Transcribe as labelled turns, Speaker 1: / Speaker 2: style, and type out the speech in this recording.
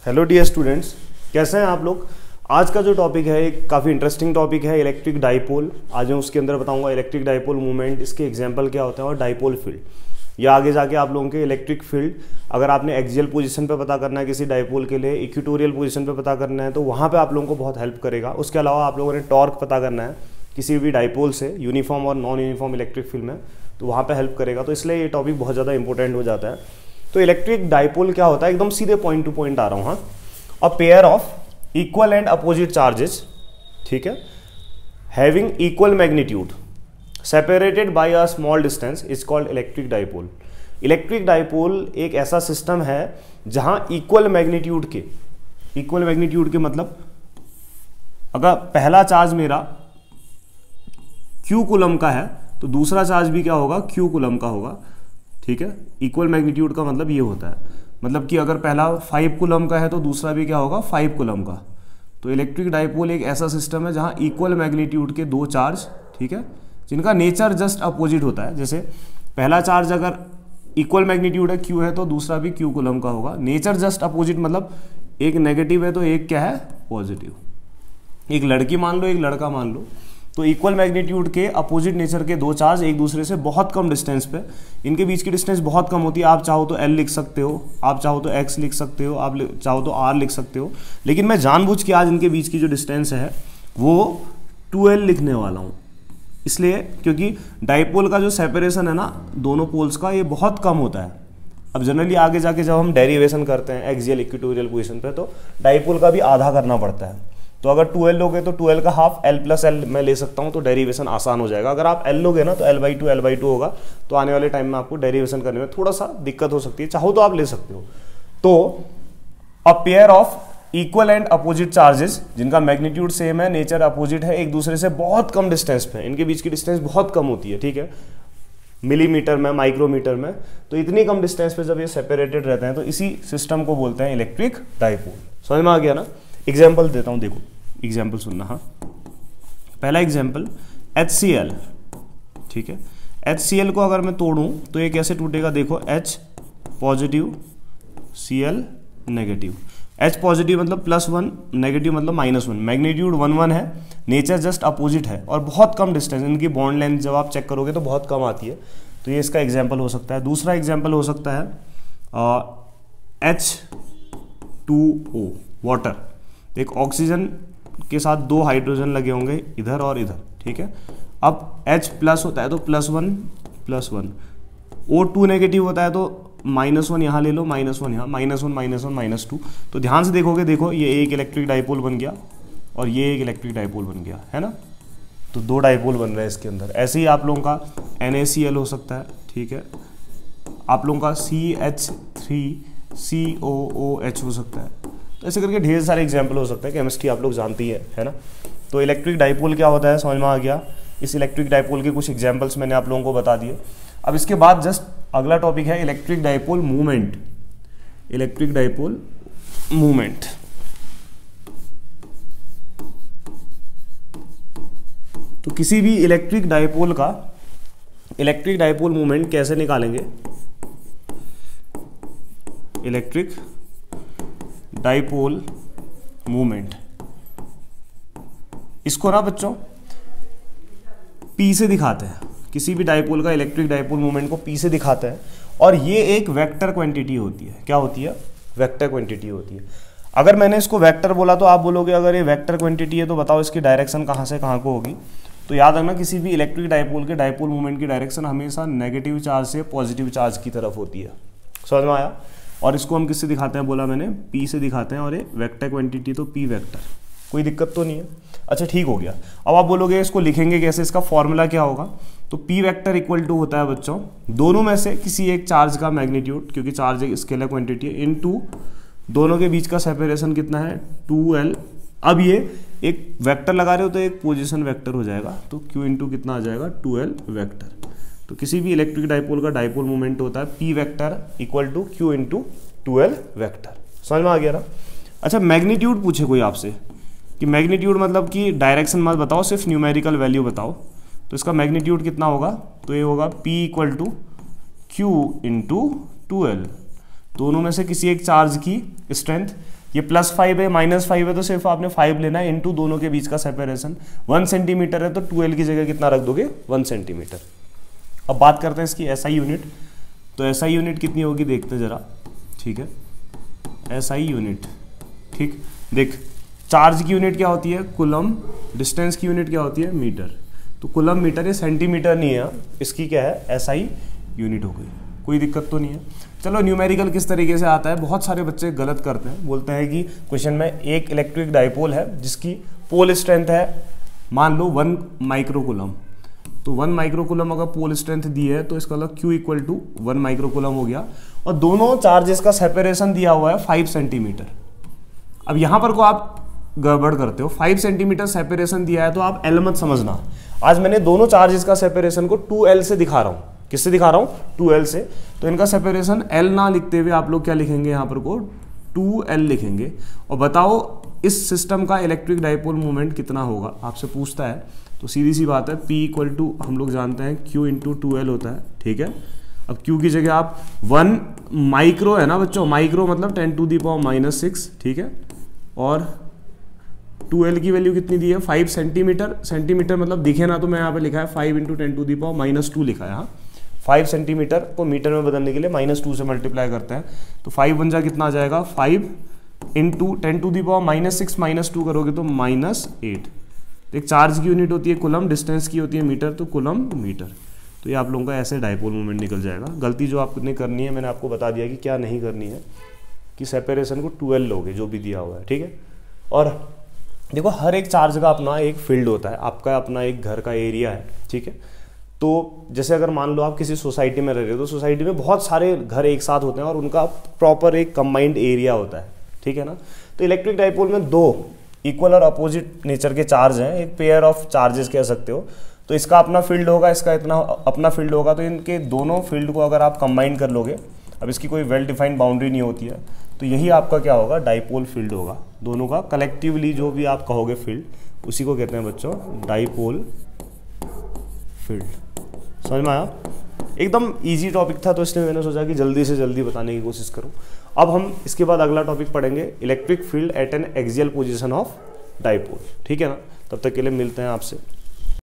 Speaker 1: Hello dear students, कैसे हैं आप लोग। आज का जो टॉपिक है एक काफ़ी इंटरेस्टिंग टॉपिक है, इलेक्ट्रिक डाइपोल। आज मैं उसके अंदर बताऊंगा इलेक्ट्रिक डाइपोल मूवमेंट, इसके एग्जांपल क्या होते हैं और डाइपोल फील्ड। या आगे जाके आप लोगों के इलेक्ट्रिक फील्ड अगर आपने एक्सियल पोजीशन पे पता करना है किसी डाइपोल के लिए, इक्वेटोरियल पोजीशन पे पता करना है, तो वहाँ पे आप लोगों को बहुत हेल्प करेगा। उसके अलावा आप लोगों ने टॉर्क पता करना है किसी भी डाइपोल से, यूनिफॉर्म और नॉन यूनिफॉर्म इलेक्ट्रिक फील्ड में, तो वहाँ पर हेल्प करेगा। तो इसलिए ये टॉपिक बहुत ज़्यादा इंपॉर्टेंट हो जाता है। तो इलेक्ट्रिक डाइपोल क्या होता है, एकदम सीधे पॉइंट टू पॉइंट आ रहा हूँ। हाँ, a pair of equal and opposite charges, ठीक है, having equal magnitude separated by a small distance is called electric dipole. Electric dipole एक ऐसा सिस्टम है जहां इक्वल मैग्नीट्यूड के मतलब अगर पहला चार्ज मेरा Q कूलम का है तो दूसरा चार्ज भी क्या होगा, Q कूलम का होगा, ठीक है। इक्वल मैग्नीट्यूड का मतलब ये होता है, मतलब कि अगर पहला 5 कूलम का है तो दूसरा भी क्या होगा, 5 कूलम का। तो इलेक्ट्रिक डाइपोल एक ऐसा सिस्टम है जहां इक्वल मैग्नीट्यूड के दो चार्ज, ठीक है, जिनका नेचर जस्ट अपोजिट होता है। जैसे पहला चार्ज अगर इक्वल मैग्नीट्यूड है, Q है, तो दूसरा भी Q कूलम का होगा। नेचर जस्ट अपोजिट मतलब एक नेगेटिव है तो एक क्या है, पॉजिटिव। एक लड़की मान लो, एक लड़का मान लो, तो इक्वल मैग्नीट्यूड के अपोजिट नेचर के दो चार्ज एक दूसरे से बहुत कम डिस्टेंस पे, इनके बीच की डिस्टेंस बहुत कम होती है। आप चाहो तो L लिख सकते हो, आप चाहो तो X लिख सकते हो, आप चाहो तो R लिख सकते हो, लेकिन मैं जानबूझ के आज इनके बीच की जो डिस्टेंस है वो 2L लिखने वाला हूँ। इसलिए क्योंकि डाइपोल का जो सेपरेशन है ना दोनों पोल्स का, ये बहुत कम होता है। अब जनरली आगे जाके जब हम डेरिवेशन करते हैं एक्सियल इक्वेटोरियल पोजीशन पे, तो डाइपोल का भी आधा करना पड़ता है। तो अगर 2L लोगे तो 2L का हाफ L प्लस L मैं ले सकता हूँ, तो डेरिवेशन आसान हो जाएगा। अगर आप L लोगे ना तो L/2 होगा, तो आने वाले टाइम में आपको डेरिवेशन करने में थोड़ा सा दिक्कत हो सकती है। चाहो तो आप ले सकते हो। तो a pair of equal and opposite charges जिनका मैग्नीट्यूड सेम है, नेचर अपोजिट है, एक दूसरे से बहुत कम डिस्टेंस पे, इनके बीच की डिस्टेंस बहुत कम होती है, ठीक है, मिलीमीटर में, माइक्रोमीटर में। तो इतनी कम डिस्टेंस पे जब ये सेपरेटेड रहते हैं तो इसी सिस्टम को बोलते हैं इलेक्ट्रिक डाइपोल। समझ में आ गया ना। एग्जाम्पल देता हूँ, देखो एग्जाम्पल सुनना। हाँ, पहला एग्जाम्पल HCl, ठीक है। HCl को अगर मैं तोड़ूं तो ये कैसे टूटेगा, देखो H positive, Cl negative. H positive मतलब +1, नेगेटिव मतलब -1। मैग्नीट्यूड 1 है, नेचर जस्ट अपोजिट है और बहुत कम डिस्टेंस, इनकी बॉन्ड लेंथ जब आप चेक करोगे तो बहुत कम आती है। तो ये इसका एग्जाम्पल हो सकता है। दूसरा एग्जाम्पल हो सकता है H2O, वाटर। एक ऑक्सीजन के साथ 2 हाइड्रोजन लगे होंगे इधर और इधर, ठीक है। अब H प्लस होता है तो +1+1, O2 नेगेटिव होता है तो -1 यहाँ ले लो, -1 यहाँ, -1 -2। तो ध्यान से देखोगे, देखो ये एक इलेक्ट्रिक डाइपोल बन गया और ये एक इलेक्ट्रिक डाइपोल बन गया, है ना। तो 2 डाइपोल बन रहे हैं इसके अंदर। ऐसे ही आप लोगों का NaCl हो सकता है, ठीक है। आप लोगों का CH3COOH हो सकता है। तो ऐसे करके ढेर सारे एग्जाम्पल हो सकते हैं। केमिस्ट्री आप लोग जानती है ना। तो इलेक्ट्रिक डाइपोल क्या होता है समझ में आ गया। इस इलेक्ट्रिक डाइपोल के कुछ एग्जाम्पल्स मैंने आप लोगों को बता दिए। अब इसके बाद जस्ट अगला टॉपिक है electric dipole movement. Electric dipole movement, तो किसी भी इलेक्ट्रिक डाइपोल का इलेक्ट्रिक डाइपोल मूवमेंट कैसे निकालेंगे। इलेक्ट्रिक डाइपोल मूवमेंट, इसको ना बच्चों P से दिखाते हैं। किसी भी डाइपोल का इलेक्ट्रिक डाइपोल मूवमेंट को P से दिखाते हैं और ये एक वेक्टर क्वांटिटी होती है। क्या होती है, वेक्टर क्वांटिटी होती है। अगर मैंने इसको वेक्टर बोला तो आप बोलोगे अगर ये वेक्टर क्वांटिटी है तो बताओ इसकी डायरेक्शन कहाँ से कहाँ को होगी। तो याद रखना किसी भी इलेक्ट्रिक डाइपोल के डाइपोल मूवमेंट की डायरेक्शन हमेशा नेगेटिव चार्ज से पॉजिटिव चार्ज की तरफ होती है। समझ में आया। और इसको हम किससे दिखाते हैं, बोला मैंने P से दिखाते हैं, और ये वेक्टर क्वांटिटी तो P वेक्टर। कोई दिक्कत तो नहीं है। अच्छा ठीक हो गया। अब आप बोलोगे इसको लिखेंगे कैसे, इसका फॉर्मूला क्या होगा। तो P वेक्टर इक्वल टू होता है बच्चों दोनों में से किसी एक चार्ज का मैग्नीट्यूड, क्योंकि चार्ज एक स्केलर क्वांटिटी है, इनटू दोनों के बीच का सेपरेशन कितना है, 2L। अब ये एक वेक्टर लगा रहे हो तो एक पोजीशन वेक्टर हो जाएगा, तो Q इंटू कितना आ जाएगा, 2L वेक्टर। तो किसी भी इलेक्ट्रिक डाइपोल का डाइपोल मूवमेंट होता है P vector equal to Q into 2L vector. समझ में आ गया ना। अच्छा, मैग्नीट्यूड पूछे कोई आपसे कि मैग्नीट्यूड मतलब कि डायरेक्शन मत बताओ, सिर्फ न्यूमेरिकल वैल्यू बताओ, तो इसका मैग्नीट्यूड कितना होगा, तो ये होगा P equal to Q into 2L। दोनों में से किसी एक चार्ज की स्ट्रेंथ, ये +5 है -5 है तो सिर्फ आपने 5 लेना है इनटू दोनों के बीच का सेपरेशन। 1 सेंटीमीटर है तो 2L की जगह कितना रख दोगे 1 सेंटीमीटर। अब बात करते हैं इसकी SI यूनिट। तो SI यूनिट कितनी होगी देखते हैं जरा, ठीक है। SI यूनिट, ठीक, देख चार्ज की यूनिट क्या होती है कूलम, डिस्टेंस की यूनिट क्या होती है मीटर। तो कूलम मीटर, ये सेंटीमीटर नहीं है, इसकी क्या है SI यूनिट हो गई। कोई दिक्कत तो नहीं है। चलो न्यूमेरिकल किस तरीके से आता है, बहुत सारे बच्चे गलत करते हैं, बोलते हैं कि क्वेश्चन में एक इलेक्ट्रिक डाइपोल है जिसकी पोल स्ट्रेंथ है मान लो 1 माइक्रोकूलम। तो 1 माइक्रोकूलम अगर पोल स्ट्रेंथ दी है तो इसका मतलब Q इक्वल टू 1 माइक्रोकूलम हो गया, और दोनों चार्जेस का सेपरेशन दिया हुआ है 5 सेंटीमीटर। अब यहाँ पर को आप गड़बड़ करते हो, 5 सेंटीमीटर सेपरेशन दिया है तो आप L मत समझना। आज मैंने दोनों चार्जेस का सेपरेशन को 2L से दिखा रहा हूँ। किससे दिखा रहा हूँ 2L से। तो इनका सेपरेशन L ना लिखते हुए आप लोग क्या लिखेंगे यहाँ पर को 2L लिखेंगे। और बताओ इस सिस्टम का इलेक्ट्रिक डाइपोल मोमेंट कितना होगा, आपसे पूछता है। तो सीधी सी बात है P इक्वल टू हम लोग जानते हैं Q इंटू 2L होता है, ठीक है। अब Q की जगह आप 1 माइक्रो है ना बच्चों, माइक्रो मतलब 10⁻⁻⁶, ठीक है। और 2L की वैल्यू कितनी दी है 5 सेंटीमीटर। सेंटीमीटर मतलब दिखे ना तो मैं यहाँ पे लिखा है 5 इंटू 10⁻⁻² लिखा है। हाँ 5 सेंटीमीटर को मीटर में बदलने के लिए -2 से मल्टीप्लाई करते हैं। तो 5 बन जा कितना आ जाएगा 5 इंटू 10⁻⁻⁶ -2 करोगे तो -8। एक चार्ज की यूनिट होती है कूलम, डिस्टेंस की होती है मीटर, तो कूलम मीटर। तो ये आप लोगों का ऐसे डाइपोल मोमेंट निकल जाएगा। गलती जो आपने करनी है मैंने आपको बता दिया कि क्या नहीं करनी है, कि सेपरेशन को 2L लोगे जो भी दिया हुआ है, ठीक है। और देखो हर एक चार्ज का अपना एक फील्ड होता है, आपका अपना एक घर का एरिया है, ठीक है। तो जैसे अगर मान लो आप किसी सोसाइटी में रह रहे हो तो सोसाइटी में बहुत सारे घर एक साथ होते हैं और उनका प्रॉपर एक कंबाइंड एरिया होता है, ठीक है ना। तो इलेक्ट्रिक डाइपोल में 2 इक्वल और अपोजिट नेचर के चार्ज हैं, एक पेयर ऑफ चार्जेस कह सकते हो। तो इसका अपना फील्ड होगा, इसका इतना अपना फील्ड होगा, तो इनके दोनों फील्ड को अगर आप कंबाइन कर लोगे, अब इसकी कोई वेल डिफाइंड बाउंड्री नहीं होती है, तो यही आपका क्या होगा डाइपोल फील्ड होगा। दोनों का कलेक्टिवली जो भी आप कहोगे फील्ड, उसी को कहते हैं बच्चों डाइपोल फील्ड। समझ में आया? एकदम इजी टॉपिक था तो इसलिए मैंने सोचा कि जल्दी से जल्दी बताने की कोशिश करूं। अब हम इसके बाद अगला टॉपिक पढ़ेंगे electric field at N axial position of dipole, ठीक है ना। तब तक के लिए मिलते हैं आपसे।